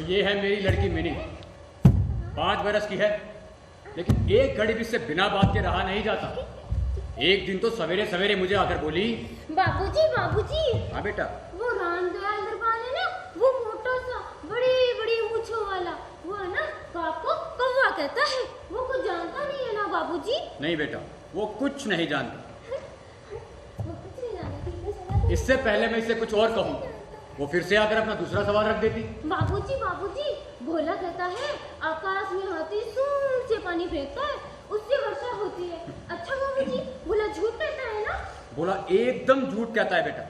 ये है मेरी लड़की मिनी, 5 बरस की है, लेकिन एक घड़ी भी इससे बिना बात के रहा नहीं जाता। एक दिन तो सवेरे सवेरे मुझे आकर बोली, बाबूजी बाबूजी। हाँ बेटा। वो रामदयाल दरबार है ना, वो मोटा सा बड़ी बड़ी मूंछों वाला, वो है ना, काक को कौवा कहता है। वो कुछ जानता नहीं है ना बाबूजी? नहीं बेटा, वो कुछ नहीं जानता। वो कुछ नहीं जानता। इससे पहले मैं इससे कुछ और कहूँ, वो फिर से आकर अपना दूसरा सवाल रख देती। बाबूजी बाबूजी, भोला कहता है आकाश में हाथी सूंड से पानी फेंकता है, उससे वर्षा होती है। अच्छा बाबूजी, भोला झूठ कहता है ना? बोला एकदम झूठ कहता है बेटा,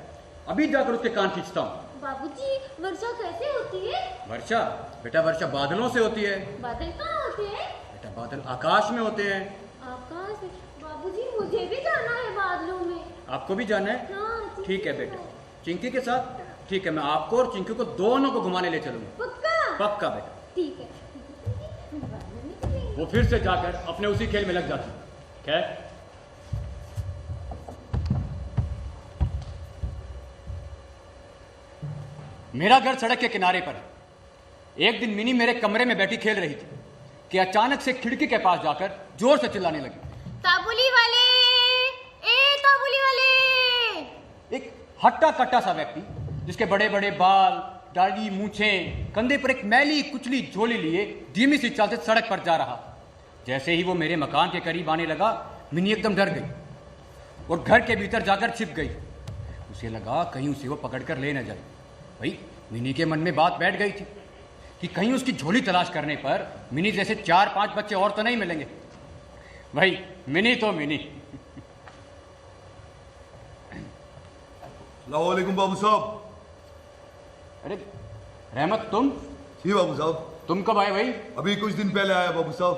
अभी जाकर उसके कान खींचता हूँ। बाबूजी, वर्षा कैसे होती है? वर्षा बेटा, वर्षा बादलों से होती है। बादल कहाँ होते हैं? बेटा बादल आकाश में होते हैं। आकाश में? बाबूजी मुझे भी जाना है बादलों में। आपको भी जाना है? हाँ, ठीक है बेटा, चिंकी के साथ। ठीक है, मैं आपको और चिंकी को दोनों को घुमाने ले चलूंगा। पक्का? पक्का बेटा। ठीक है। वो फिर से जाकर अपने उसी खेल में लग जाती। खैर, मेरा घर सड़क के किनारे पर है। एक दिन मिनी मेरे कमरे में बैठी खेल रही थी कि अचानक से खिड़की के पास जाकर जोर से चिल्लाने लगी, ताबुली वाले, ए ताबुली वाले। एक हट्टा कट्टा सा व्यक्ति जिसके बड़े बड़े बाल, दाढ़ी, मूछें, कंधे पर एक मैली कुचली झोली लिए धीमी सी चाल से सड़क पर जा रहा। जैसे ही वो मेरे मकान के करीब आने लगा, मिनी एकदम डर गई और घर के भीतर जाकर छिप गई। उसे लगा कहीं उसे वो पकड़कर ले न जाए। भाई, मिनी के मन में बात बैठ गई थी कि कहीं उसकी झोली तलाश करने पर मिनी जैसे 4-5 बच्चे और तो नहीं मिलेंगे। भाई, मिनी तो मिनी। अस्सलाम वालेकुम बाबू साहब। अरे रहमत, तुम? जी बाबू साहब। तुम कब आए भाई? अभी कुछ दिन पहले आया बाबू साहब।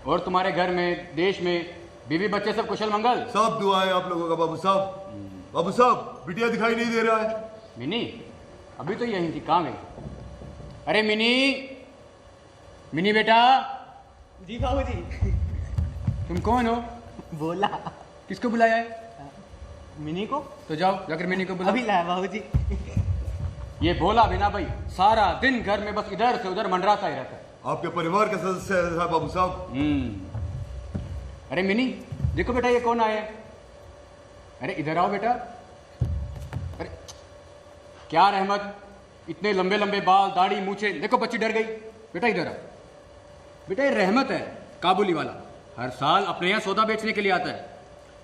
और तुम्हारे घर में, देश में, बीवी बच्चे सब कुशल मंगल? सब दुआ है आप लोगों का बाबू साहब। बाबू साहब, बिटिया दिखाई नहीं दे रहा है। मिनी अभी तो यही थी, कहाँ गई? अरे मिनी, मिनी बेटा। जी बाबूजी। तुम कौन हो? बोला। किसको बुलाया है? मिनी को। तो जाओ जाकर मिनी को बुलाओ। अभी लाया बाबूजी। ये भोला बिना भाई सारा दिन घर में बस इधर से उधर मंडराता ही रहता है। आपके परिवार का सदस्य है बाबू साहब। अरे मिनी, देखो बेटा ये कौन आया है? अरे इधर आओ बेटा। अरे क्या रहमत, इतने लंबे लंबे बाल, दाढ़ी, मूछे, देखो बच्ची डर गई। बेटा इधर आओ। बेटा ये रहमत है, काबुली वाला, हर साल अपने यहाँ सौदा बेचने के लिए आता है।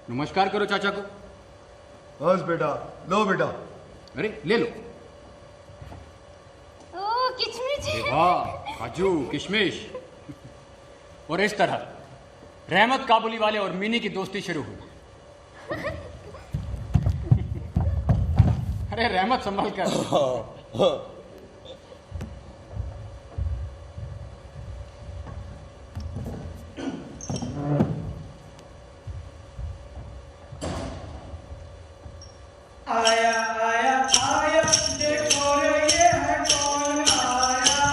नमस्कार करो चाचा को। बस बेटा, लो बेटा। अरे ले लो। ओ किशमिश। वाह, काजू, किशमिश। और इस तरह रहमत, काबुली वाले और मिनी की दोस्ती शुरू हुई। अरे रहमत संभल कर। आया आया आया, देखो रे ये है कौन आया।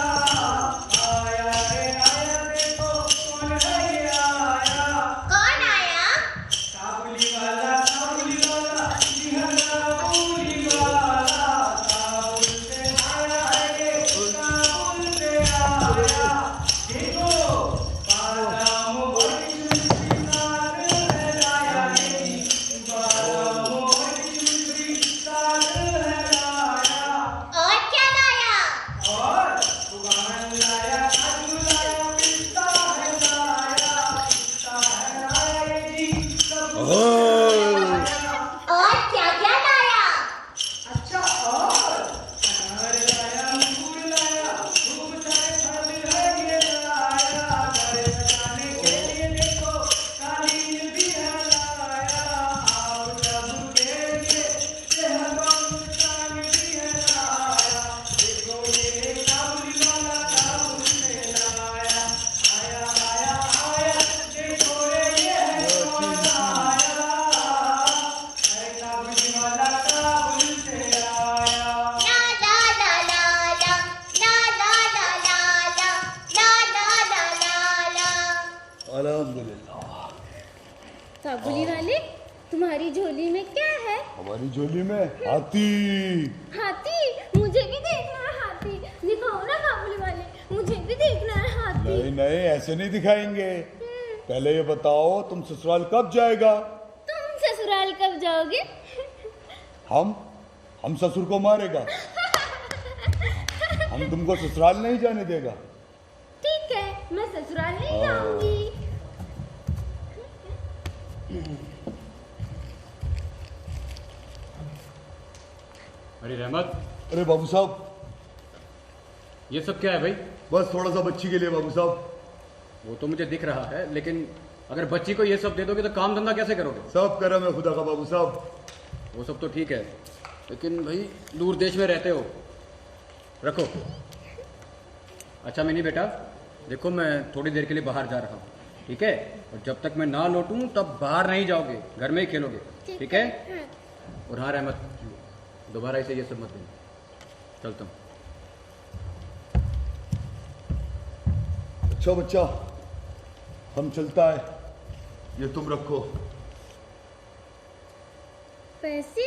आया रे आया, देखो कौन है ये आया। कौन आया? काबुली वाला, काबुली वाला, जी हाँ काबुली वाला। काबुल से आया है ये, काबुल से आया। देखो बादाम बड़ी चुनरी साग है लाया है। बादाम बड़ी चुनरी साग है लाया। और क्या लाया? और उगान लाया, काजू लाया, पिस्ता है लाया। पिस्ता है लाया जी, सब लाया। और क्या क्या लाया? अच्छा, और अनार लाया, अंगूर लाया, खूब सारे फल है ये लाया। घर सजाने के लिए देखो कालीन भी है लाया। आओ सब के लिए सेहतमंद भी है लाया। देखो ये काबुली वाला काबुल से लाया। आया आया आया, देखो रे ये है कौन आया। है काबुली वाला काबुल से आया। ला ला ला ला ला, ला ला ला ला ला, ला ला ला ला ला। अल्हम्दुलिल्लाह। काबुली वाले, तुम्हारी झोली में क्या है? हमारी झोली में हाथी। हाथी? मुझे भी देखना है हाथी। दिखाओ देखना है हाथी। नहीं नहीं, ऐसे नहीं दिखाएंगे। पहले ये बताओ तुम ससुराल कब जाएगा? तुम ससुराल कब जाओगे? हम ससुर को मारेगा। हम तुमको ससुराल नहीं जाने देगा। ठीक है, मैं ससुराल नहीं जाऊंगी। अरे रहमत, अरे बाबू साहब, ये सब क्या है भाई? बस थोड़ा सा बच्ची के लिए बाबू साहब। वो तो मुझे दिख रहा है, लेकिन अगर बच्ची को ये सब दे दोगे तो काम धंधा कैसे करोगे? सब करम है खुदा का बाबू साहब। वो सब तो ठीक है, लेकिन भाई दूर देश में रहते हो, रखो। अच्छा मिनी बेटा, देखो मैं थोड़ी देर के लिए बाहर जा रहा हूँ, ठीक है? और जब तक मैं ना लौटूं तब बाहर नहीं जाओगे, घर में ही खेलोगे, ठीक है? और हाँ रहमत, दोबारा इसे ये सब मत देना। चलता हूँ। अच्छा बच्चा, हम चलता है, ये तुम रखो। पैसे?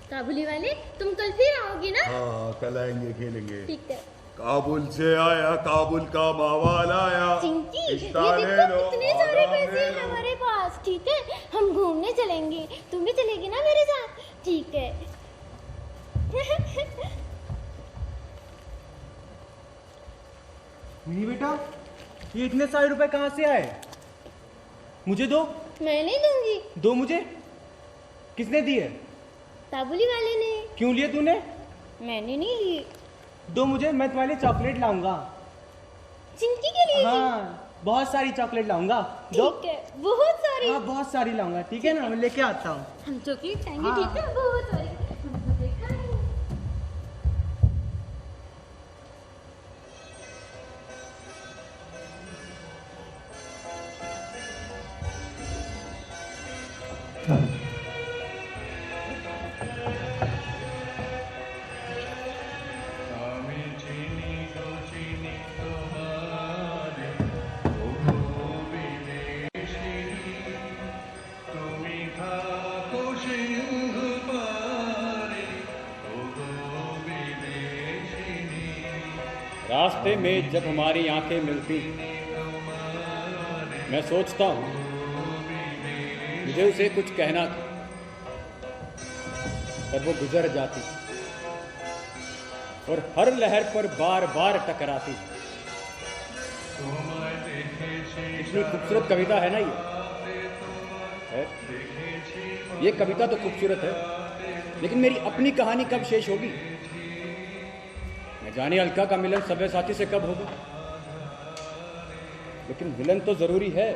काबुली वाले, तुम कल फिर आओगे ना? हाँ, कल आएंगे, खेलेंगे। ठीक है। काबुल से आया, काबुल का मावाल आया। चिंकी, ये रिश्ता ले देखो लो, कितने सारे आराम पैसे ले हैं लो। हमारे पास। ठीक है, हम घूमने चलेंगे, तुम भी चलेगी ना मेरे साथ? ठीक है। मिनी बेटा, ये इतने सारे रुपए कहाँ से आए? मुझे दो। मैं नहीं दूंगी। दो मुझे। किसने दिए? काबुली वाले ने। क्यों लिए तूने? मैंने नहीं लिए। दो मुझे, मैं तुम्हारे लिए चॉकलेट लाऊंगा। चिंकी के लिए? हाँ, बहुत सारी चॉकलेट लाऊंगा। दो। ठीक है, बहुत सारी। हाँ, बहुत सारी लाऊंगा, ठीक है ना? मैं लेके आता हूँ। हम चॉकलेट खाएंगे, हाँ। ठीक है? बहुत सारी। हमको देखा है। रास्ते में जब हमारी आंखें मिलती, मैं सोचता हूँ मुझे उसे कुछ कहना था, पर वो गुजर जाती और हर लहर पर बार बार टकराती। इतनी खूबसूरत कविता है ना ये। ये कविता तो खूबसूरत है, लेकिन मेरी अपनी कहानी कब शेष होगी? न जाने अलका का मिलन सब्यसाची से कब होगा, लेकिन मिलन तो जरूरी है।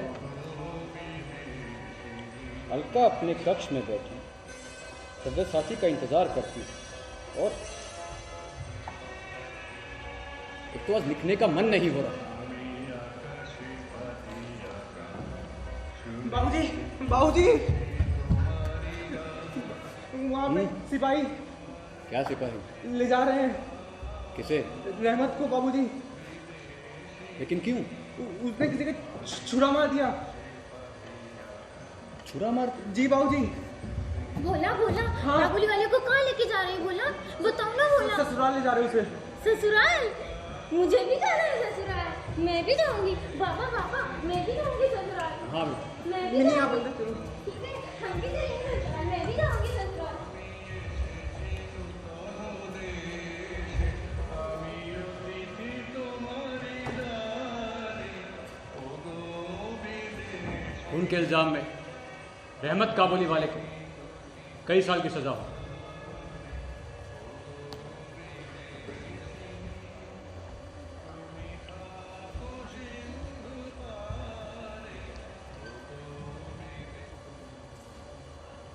अलका अपने कक्ष में बैठी सब्यसाची का इंतजार करती, और एक तो आज लिखने का मन नहीं हो रहा। बाबूजी, बाबूजी, वहाँ पे सिपाही क्या सिपाही? ले जा रहे हैं। किसे? रहमत को बाबूजी। लेकिन क्यों? उसने किसी का छुरा मार दिया। छुरा मार? जी बाबूजी। बोला बोला। हाँ। काबुली वाले को कहाँ लेके जा रहे हैं? बोला, बताओ ना। बोला ससुराल ले जा रहे उसे। ससुराल? मुझे भी जाना है ससुराल। मैं भी जाऊंगी। बाबा बाबा, मैं भी जाऊंगी ससुराल। हाँ, मैं भी नहीं, आप जाऊंगी। अंदर चलो। ठीक है, हम भी चलेंगे ससुराल। मैं भी जाऊंगी ससुराल। खून के इल्जाम में रहमत काबुली वाले को कई साल की सजा हो।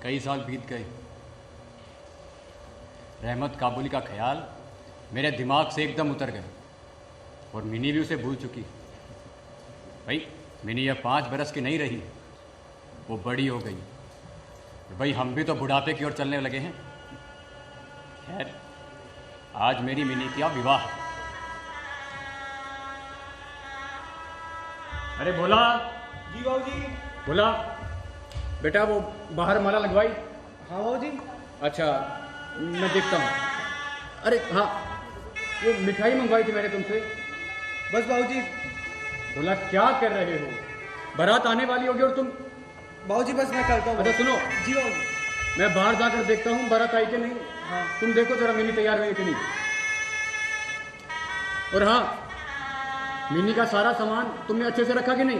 कई साल बीत गए। रहमत काबुली का ख्याल मेरे दिमाग से एकदम उतर गया, और मिनी भी उसे भूल चुकी। भाई मिनी अब 5 बरस की नहीं रही, वो बड़ी हो गई। भाई हम भी तो बुढ़ापे की ओर चलने लगे हैं। खैर, आज मेरी मिनी का विवाह है। अरे बोला। जी बाबूजी। बोला बेटा, वो बाहर माला लगवाई? हाँ बाबूजी। अच्छा, मैं देखता हूँ। अरे हाँ, वो मिठाई मंगवाई थी मैंने तुमसे, बस बाबूजी। बोला क्या कर रहे हो? बारात आने वाली होगी और तुम। बाबूजी बस मैं करता हूँ। अच्छा सुनो, जी बाबूजी। मैं बाहर जाकर देखता हूँ बारात आई कि नहीं। हाँ। तुम देखो जरा मिनी तैयार हुई कि नहीं। और हाँ, मिनी का सारा सामान तुमने अच्छे से रखा कि नहीं?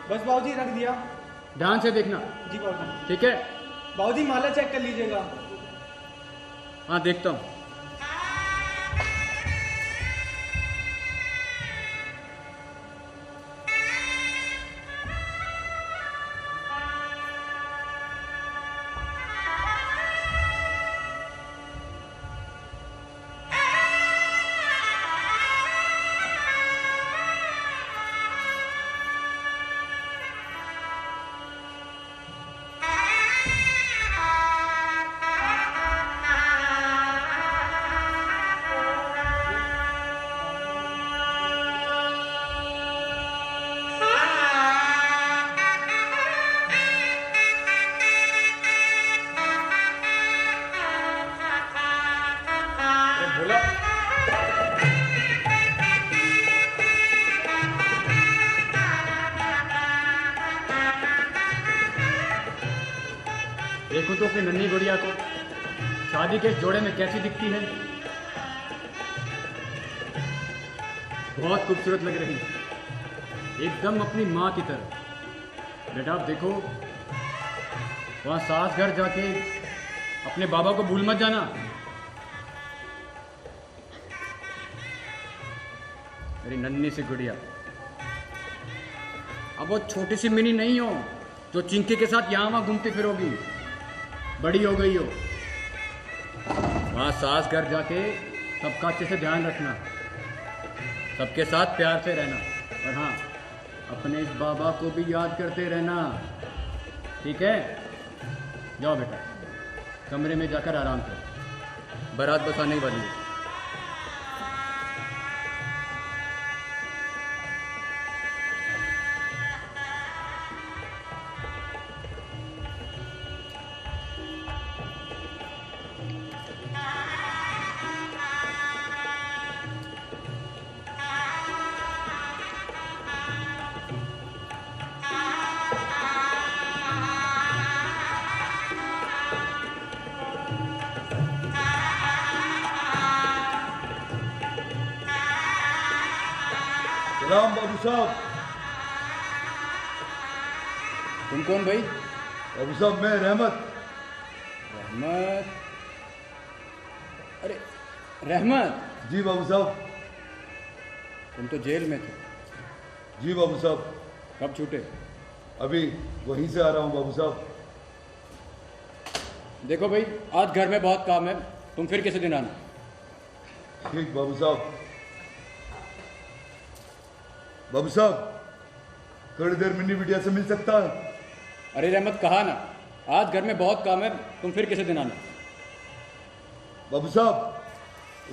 बस बाबूजी रख दिया। ध्यान से देखना। जी बाबूजी। ठीक है? बाबूजी माला चेक कर लीजिएगा। हाँ देखता हूँ। बोला देखो तो अपनी नन्ही गुड़िया को शादी के इस जोड़े में कैसी दिखती है। बहुत खूबसूरत लग रही है, एकदम अपनी माँ की तरह। बेटा आप देखो, वहाँ सास घर जाके अपने बाबा को भूल मत जाना। मेरी नन्ही सी गुड़िया, अब वो छोटी सी मिनी नहीं हो जो चिंकी के साथ यहाँ वहाँ घूमती फिरोगी। बड़ी हो गई हो। वहाँ सास घर जाके सबका अच्छे से ध्यान रखना, सबके साथ प्यार से रहना, और हाँ अपने इस बाबा को भी याद करते रहना। ठीक है? जाओ बेटा, कमरे में जाकर आराम करो, बारात बस आने वाली है। सलाम बाबू साहब। तुम कौन भाई? बाबू साहब मैं रहमत। रहमत? अरे रहमत, जी बाबू साहब। तुम तो जेल में थे। जी बाबू साहब। कब छूटे? अभी वहीं से आ रहा हूँ बाबू साहब। देखो भाई, आज घर में बहुत काम है, तुम फिर किसी दिन आना। ठीक बाबू साहब। बाबू साहब थोड़ी देर मिनी बिटिया से मिल सकता है? अरे रहमत कहा ना, आज घर में बहुत काम है, तुम फिर किसी दिन आना। बाबू साहब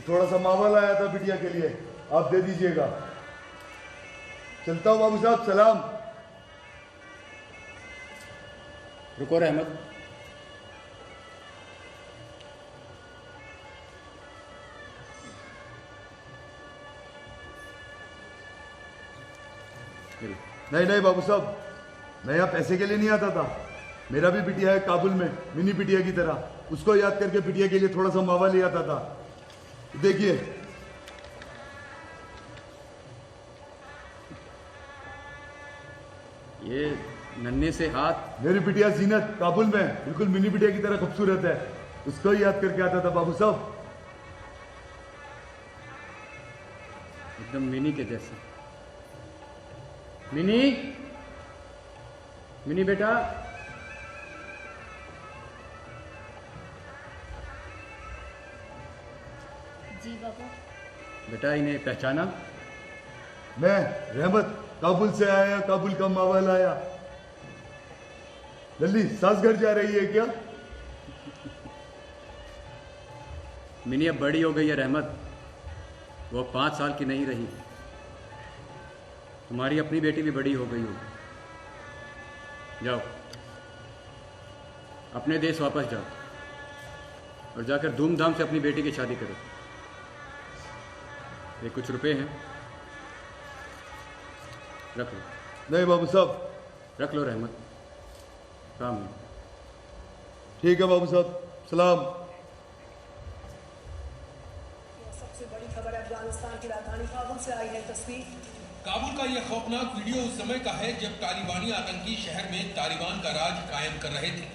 थोड़ा सा मावा लाया था बिटिया के लिए, आप दे दीजिएगा। चलता हूँ बाबू साहब, सलाम। रुको रहमत, नहीं नहीं बाबू साहब, मैं यहाँ पैसे के लिए नहीं आता था। मेरा भी बिटिया है काबुल में, मिनी बिटिया की तरह। उसको याद करके बिटिया के लिए थोड़ा सा मावा ले आता था। देखिए ये नन्हे से हाथ। मेरी बिटिया जीनत काबुल में बिल्कुल मिनी बिटिया की तरह खूबसूरत है, उसको ही याद करके आता था बाबू साहब। एकदम मिनी के जैसे। मिनी, मिनी बेटा, जी बाबा। बेटा इन्हें पहचाना? मैं रहमत, काबुल से आया, काबुल का मावा लाया। लल्ली सास घर जा रही है क्या? मिनी अब बड़ी हो गई है रहमत, वो 5 साल की नहीं रही। तुम्हारी अपनी बेटी भी बड़ी हो गई होगी। जाओ अपने देश वापस जाओ और जाकर धूमधाम से अपनी बेटी की शादी करो। ये कुछ रुपए हैं, रख लो, नहीं बाबू साहब। रख लो रहमत। राम। ठीक है बाबू साहब, सलाम। सबसे बड़ी खबर अफगानिस्तान की राजधानी काबुल से आई है तस्वीर। काबुल का यह खौफनाक वीडियो उस समय का है जब तालिबानी आतंकी शहर में तालिबान का राज कायम कर रहे थे।